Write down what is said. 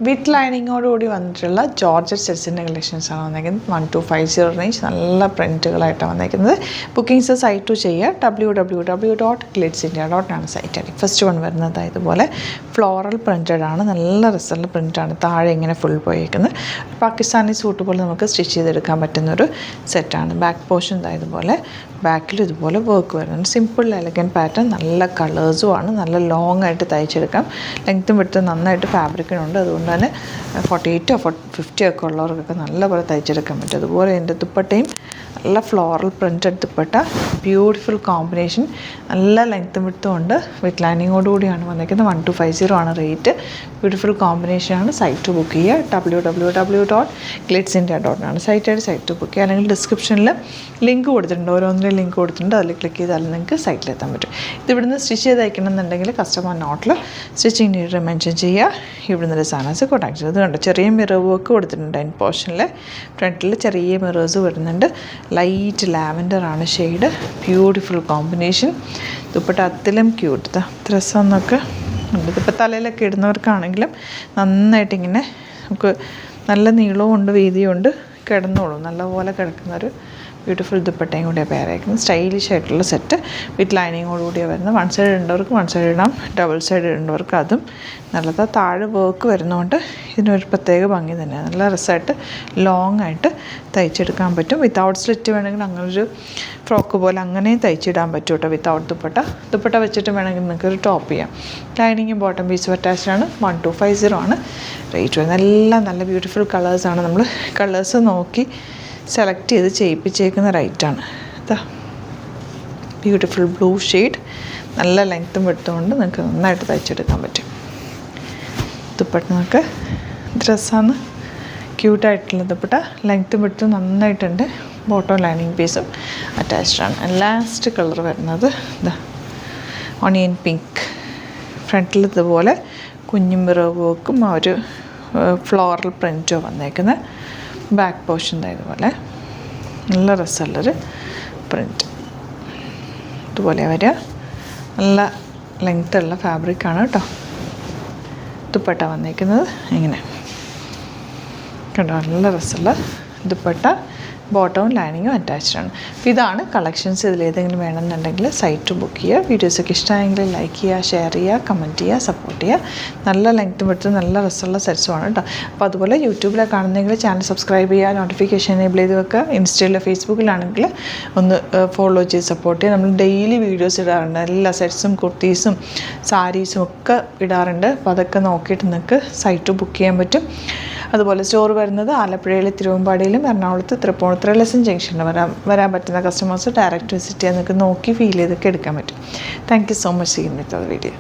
വിത്ത് ലൈനിങ്ങോടുകൂടി വന്നിട്ടുള്ള ജോർജറ്റ് സെറ്റ്സിൻ്റെ കളക്ഷൻസാണ് വന്നിരിക്കുന്നത്. 1250 റേഞ്ച് നല്ല പ്രിൻറ്റുകളായിട്ടാണ് വന്നിരിക്കുന്നത്. ബുക്കിംഗ്സ് സൈറ്റ് ടു ചെയ്യുക www.glitzindia.com സൈറ്റ് ആയിരിക്കും. ഫസ്റ്റ് വൺ വരുന്നത് ഇതുപോലെ ഫ്ലോറൽ പ്രിൻറ്റഡ് ആണ്, നല്ല റിസൾട്ട് പ്രിൻ്റാണ്. താഴെ ഇങ്ങനെ ഫുൾ പോയിരിക്കുന്നത് പാകിസ്ഥാനി സൂട്ട് പോലെ നമുക്ക് സ്റ്റിച്ച് ചെയ്തെടുക്കാൻ പറ്റുന്നൊരു സെറ്റാണ്. ബാക്ക് പോർഷൻ ഇതുപോലെ ബാക്കിൽ ഇതുപോലെ വർക്ക് വരുന്നുണ്ട്. സിമ്പിൾ എലഗൻറ്റ് പാറ്റേൺ, നല്ല കളേഴ്സുമാണ്, നല്ല ലോങ് ആയിട്ട് തയ്ച്ചെടുക്കാം. ലെങ്ത്തും വിട്ട് നന്നായിട്ട് ഫാബ്രിക്കിനുണ്ട്. അതുകൊണ്ട് തന്നെ 48 50 ഒക്കെ ഉള്ളവർക്കൊക്കെ നല്ലപോലെ തയ്ച്ചെടുക്കാൻ പറ്റും. അതുപോലെ എൻ്റെ ദുപ്പട്ടയും നല്ല floral printed dupatta, beautiful combination, നല്ല ലെങ്ത്തും വിട്ടും ഉണ്ട്. വിത്ത് ലൈനിങ്ങോടുകൂടിയാണ് വന്നിരിക്കുന്നത്. 1250 ആണ് റേറ്റ്. ബ്യൂട്ടിഫുൾ കോമ്പിനേഷനാണ്. സൈറ്റ് ബുക്ക് ചെയ്യുക www.glitzindia.com സൈറ്റ് ടു ബുക്ക് ചെയ്യുക. അല്ലെങ്കിൽ ഡിസ്ക്രിപ്ഷനിൽ ലിങ്ക് കൊടുത്തിട്ടുണ്ട്, ഓരോന്നിലും ലിങ്ക് കൊടുത്തിട്ടുണ്ട്. അതിൽ ക്ലിക്ക് ചെയ്താൽ നിങ്ങൾക്ക് സൈറ്റിലെത്താൻ പറ്റും. ഇത് ഇവിടുന്ന് സ്റ്റിച്ച് ചെയ്ത് അയക്കണമെന്നുണ്ടെങ്കിൽ കസ്റ്റമർ നോട്ടിൽ സ്റ്റിച്ചിങ് നീഡ് മെൻഷൻ ചെയ്യുക. ഇവിടുന്ന് ഡിസൈനേഴ്സ് കോൺടാക്ട് ചെയ്യുക. ഇത് കണ്ടോ, ചെറിയ മിറർ വർക്ക് കൊടുത്തിട്ടുണ്ട്. അതിന് പോർഷനിൽ ഫ്രണ്ടിൽ ചെറിയ മിറേഴ്സ് വരുന്നുണ്ട്. ലൈറ്റ് ലാവൻഡർ ആണ് ഷെയ്ഡ്. Beautiful combination. ദുപ്പട്ട അതിലും ക്യൂട്ട്. ഡ്രസ്സൊന്നൊക്കെ ഉണ്ട്. ഇതിപ്പോൾ തലയിലൊക്കെ ഇടുന്നവർക്കാണെങ്കിലും നന്നായിട്ടിങ്ങനെ നമുക്ക് നല്ല നീളവും ഉണ്ട് വീതിയും ഉണ്ട്, കിടന്നോളും. നല്ലപോലെ കിടക്കുന്നൊരു ബ്യൂട്ടിഫുൾ ദുപ്പട്ടയും കൂടിയാണ് പേരായിരിക്കുന്നത്. സ്റ്റൈലിഷ് ആയിട്ടുള്ള സെറ്റ് വിത്ത് ലൈനിങ്ങോടുകൂടിയാണ് വരുന്നത്. വൺ സൈഡ് ഇടേണ്ടവർക്ക് വൺ സൈഡ് ഇടാം, ഡബിൾ സൈഡ് ഇടേണ്ടവർക്ക് അതും നല്ലതാണ്. താഴെ വർക്ക് വരുന്നതുകൊണ്ട് ഇതിനൊരു പ്രത്യേക ഭംഗി തന്നെയാണ്. നല്ല രസമായിട്ട് ലോങ് ആയിട്ട് തയ്ച്ചെടുക്കാൻ പറ്റും. വിത്തൗട്ട് സ്ലിറ്റ് വേണമെങ്കിൽ അങ്ങനൊരു ഫ്രോക്ക് പോലെ അങ്ങനെയും തയ്ച്ചിടാൻ പറ്റും കേട്ടോ. വിത്തൗട്ട് ദുപ്പട്ട വെച്ചിട്ട് വേണമെങ്കിൽ നിങ്ങൾക്കൊരു ടോപ്പ് ചെയ്യാം. ലൈനിങ്ങും ബോട്ടം പീസും അറ്റാച്ച്ഡാണ്. 1250 ആണ് റേറ്റ് വരുന്നത്. എല്ലാം നല്ല ബ്യൂട്ടിഫുൾ കളേഴ്സാണ്. നമ്മൾ കളേഴ്സ് നോക്കി സെലക്ട് ചെയ്ത് ചെയ്യിപ്പിച്ചേക്കുന്ന റൈറ്റാണ്. ഇതാ ബ്യൂട്ടിഫുൾ ബ്ലൂ ഷെയ്ഡ്, നല്ല ലെങ്ത്തും വിട്ടുകൊണ്ട് നിങ്ങൾക്ക് നന്നായിട്ട് തയ്ച്ചെടുക്കാൻ പറ്റും. ദുപ്പട്ട നമുക്ക് ഡ്രസ്സാണ്, ക്യൂട്ടായിട്ടുള്ള ദുപ്പട്ട, ലെങ്ത്തും വിട്ടും നന്നായിട്ടുണ്ട്. ബോട്ടം ലൈനിങ് പീസും അറ്റാച്ച്ഡാണ്. ലാസ്റ്റ് കളർ വരുന്നത് ഇതാ ഓണിയൻ പിങ്ക്. ഫ്രണ്ടിൽ ഇതുപോലെ കുഞ്ഞു മിറർ വർക്കും ആ ഒരു ഫ്ലോറൽ പ്രിൻറ്റോ വന്നേക്കുന്നത്. ബാക്ക് പോർഷൻ ഇതുപോലെ നല്ല രസമുള്ളൊരു പ്രിൻറ്റ്. ഇതുപോലെ വരിക. നല്ല ലെങ്ത്തുള്ള ഫാബ്രിക്കാണ് കേട്ടോ. ദുപ്പട്ട വന്നേക്കുന്നത് ഇങ്ങനെ കണ്ടോ, നല്ല രസമുള്ള ദുപ്പട്ട, ബോട്ടവും ലൈനിങ്ങും അറ്റാച്ച്ഡാണ്. അപ്പോൾ ഇതാണ് കളക്ഷൻസ്. ഇതിലേതെങ്കിലും വേണമെന്നുണ്ടെങ്കിൽ സൈറ്റ് ബുക്ക് ചെയ്യുക. വീഡിയോസൊക്കെ ഇഷ്ടമായെങ്കിൽ ലൈക്ക് ചെയ്യുക, ഷെയർ ചെയ്യുക, കമൻറ്റ് ചെയ്യുക, സപ്പോർട്ട് ചെയ്യുക. നല്ല ലെങ്ത്തും വിട്ട് നല്ല രസമുള്ള സെറ്റ്സുമാണ് കേട്ടോ. അപ്പോൾ അതുപോലെ യൂട്യൂബിലെ കാണുന്നെങ്കിൽ ചാനൽ സബ്സ്ക്രൈബ് ചെയ്യുക, നോട്ടിഫിക്കേഷൻ എനേബിൾ ചെയ്ത് വെക്കുക. ഇൻസ്റ്റയിലോ ഫേസ്ബുക്കിലാണെങ്കിൽ ഒന്ന് ഫോളോ ചെയ്ത് സപ്പോർട്ട് ചെയ്യുക. നമ്മൾ ഡെയിലി വീഡിയോസ് ഇടാറുണ്ട്. എല്ലാ സെറ്റ്സും കുർത്തീസും സാരീസും ഒക്കെ ഇടാറുണ്ട്. അപ്പോൾ അതൊക്കെ നോക്കിയിട്ട് നിങ്ങൾക്ക് സൈറ്റ് ബുക്ക് ചെയ്യാൻ പറ്റും. അതുപോലെ സ്റ്റോർ വരുന്നത് ആലപ്പുഴയിലെ തിരുവമ്പാടിയിലും എറണാകുളത്ത് തൃപ്പൂണിത്തുറ ലെസൺ ജംഗ്ഷനിൽ വരാൻ പറ്റുന്ന കസ്റ്റമേഴ്സ് ഡയറക്റ്റ് വിസിറ്റ് ചെയ്യാൻ നിങ്ങൾക്ക് നോക്കി ഫീൽ ചെയ്തൊക്കെ എടുക്കാൻ പറ്റും. Thank you so much. ചെയ്യുന്ന വീഡിയോ.